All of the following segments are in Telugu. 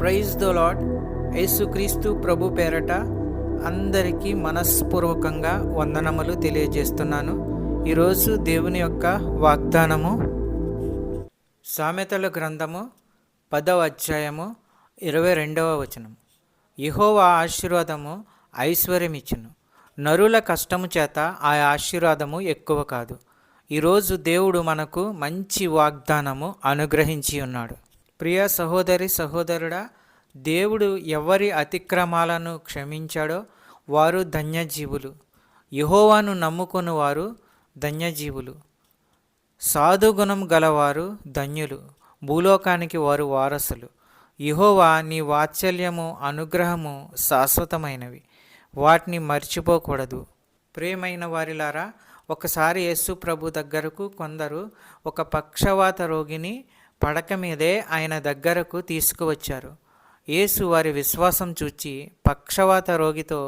Praise the lord. యేసుక్రీస్తు ప్రభు పేరట అందరికీ మనస్పూర్వకంగా వందనములు తెలియజేస్తున్నాను. ఈరోజు దేవుని యొక్క వాగ్దానము సామెతల గ్రంథము 10వ అధ్యాయము 22వ వచనం. యెహోవా ఆశీర్వాదము ఐశ్వర్యమిచ్చును, నరుల కష్టము చేత ఆ ఆశీర్వాదము ఎక్కువ కాదు. ఈరోజు దేవుడు మనకు మంచి వాగ్దానము అనుగ్రహించి ఉన్నాడు. ప్రియ సహోదరి సహోదరుడా, దేవుడు ఎవరి అతిక్రమాలను క్షమించాడో వారు ధన్యజీవులు. యెహోవాను నమ్ముకుని వారు ధన్యజీవులు. సాధుగుణం గలవారు ధన్యులు, భూలోకానికి వారు వారసులు. యెహోవా నీ వాత్సల్యము అనుగ్రహము శాశ్వతమైనవి, వాటిని మర్చిపోకూడదు. ప్రియమైన వారిలారా, ఒకసారి యేసు ప్రభు దగ్గరకు కొందరు ఒక పక్షవాత రోగిని పడక మీదే ఆయన దగ్గరకు తీసుకువచ్చారు. యేసు వారి విశ్వాసం చూచి పక్షవాత రోగితో,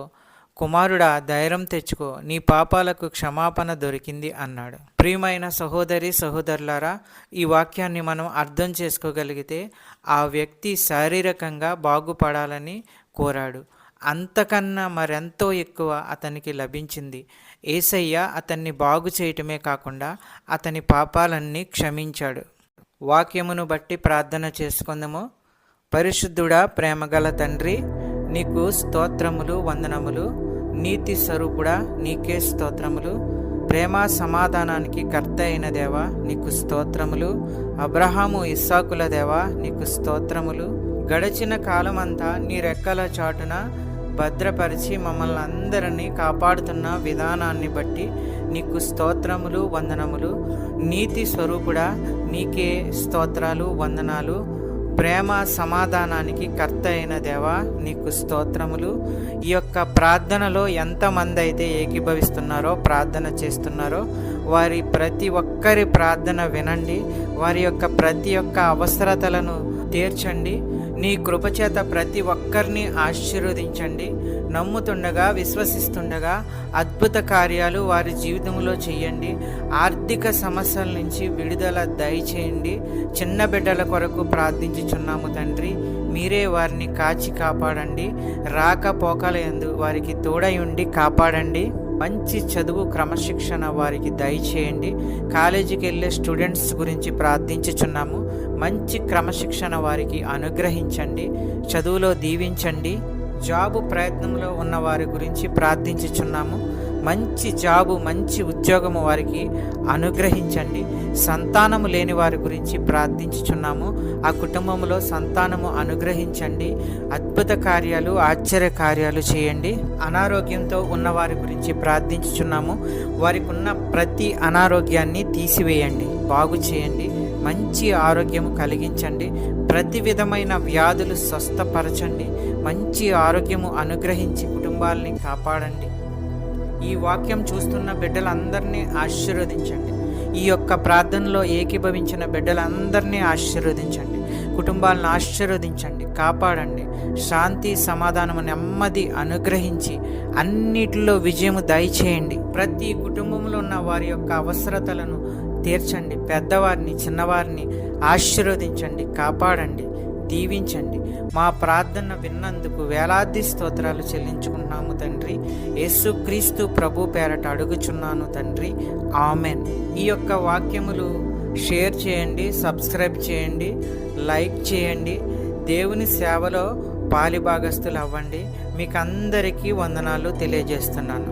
కుమారుడా, ధైర్యం తెచ్చుకో, నీ పాపాలకు క్షమాపణ దొరికింది అన్నాడు. ప్రియమైన సహోదరి సహోదరులారా, ఈ వాక్యాన్ని మనం అర్థం చేసుకోగలిగితే ఆ వ్యక్తి శారీరకంగా బాగుపడాలని కోరాడు. అంతకన్నా మరెంతో ఎక్కువ అతనికి లభించింది. యేసయ్య అతన్ని బాగు చేయటమే కాకుండా అతని పాపాలన్నీ క్షమించాడు. వాక్యమును బట్టి ప్రార్థన చేసుకుందాము. పరిశుద్ధుడా, ప్రేమగల తండ్రి, నీకు స్తోత్రములు, వందనములు. నీతి స్వరూపుడా, నీకే స్తోత్రములు. ప్రేమ సమాధానానికి కర్త అయిన దేవా, నీకు స్తోత్రములు. అబ్రహాము ఇస్సాకుల దేవా, నీకు స్తోత్రములు. గడిచిన కాలమంతా నీ రెక్కల చాటున భద్రపరిచి మమ్మల్ని అందరినీ కాపాడుతున్న విధానాన్ని బట్టి నీకు స్తోత్రములు, వందనములు. నీతి స్వరూపుడా, నీకే స్తోత్రాలు, వందనాలు. ప్రేమ సమాధానానికి కర్త అయిన దేవా, నీకు స్తోత్రములు. ఈ యొక్క ప్రార్థనలో ఎంతమంది అయితే ఏకీభవిస్తున్నారో, ప్రార్థన చేస్తున్నారో, వారి ప్రతి ఒక్కరి ప్రార్థన వినండి. వారి యొక్క ప్రతి ఒక్క అవసరతలను తీర్చండి. నీ కృపచేత ప్రతి ఒక్కరిని ఆశీర్వదించండి. నమ్ముతుండగా, విశ్వసిస్తుండగా అద్భుత కార్యాలు వారి జీవితంలో చేయండి. ఆర్థిక సమస్యల నుంచి విడుదల దయచేయండి. చిన్న బిడ్డల కొరకు ప్రార్థించుచున్నాము తండ్రి. మీరే వారిని కాచి కాపాడండి. రాకపోకల యందు వారికి తోడై ఉండి కాపాడండి. మంచి చదువు, క్రమశిక్షణ వారికి దయచేయండి. కాలేజీకి వెళ్ళే స్టూడెంట్స్ గురించి ప్రార్థించుచున్నాము. మంచి క్రమశిక్షణ వారికి అనుగ్రహించండి. చదువులో దీవించండి. జాబు ప్రయత్నంలో ఉన్న వారి గురించి ప్రార్థించుచున్నాము. మంచి జాబు, మంచి ఉద్యోగము వారికి అనుగ్రహించండి. సంతానము లేని వారి గురించి ప్రార్థించుచున్నాము. ఆ కుటుంబంలో సంతానము అనుగ్రహించండి. అద్భుత కార్యాలు, ఆశ్చర్య కార్యాలు చేయండి. అనారోగ్యంతో ఉన్న వారి గురించి ప్రార్థించుచున్నాము. వారికి ఉన్న ప్రతి అనారోగ్యాన్ని తీసివేయండి, బాగు చేయండి. మంచి ఆరోగ్యము కలిగించండి. ప్రతి విధమైన వ్యాధులు స్వస్థపరచండి. మంచి ఆరోగ్యము అనుగ్రహించి కుటుంబాలని కాపాడండి. ఈ వాక్యం చూస్తున్న బిడ్డలందరినీ ఆశీర్వదించండి. ఈ యొక్క ప్రార్థనలో ఏకీభవించిన బిడ్డలందరినీ ఆశీర్వదించండి. కుటుంబాలను ఆశీర్వదించండి, కాపాడండి. శాంతి, సమాధానము, నెమ్మది అనుగ్రహించి అన్నిటిలో విజయము దయచేయండి. ప్రతి కుటుంబంలో ఉన్న వారి యొక్క అవసరతలను తీర్చండి. పెద్దవారిని, చిన్నవారిని ఆశీర్వదించండి, కాపాడండి, దీవించండి. మా ప్రార్థన విన్నందుకు వేలాది స్తోత్రాలు చెల్లించుకుంటున్నాము తండ్రి. యేసుక్రీస్తు ప్రభు పేరట అడుగుచున్నాను తండ్రి, ఆమెన్. ఈ యొక్క వాక్యములు షేర్ చేయండి, సబ్స్క్రైబ్ చేయండి, లైక్ చేయండి. దేవుని సేవలో పాలిభాగస్తులు అవ్వండి. మీకు అందరికీ వందనాలు తెలియజేస్తున్నాను.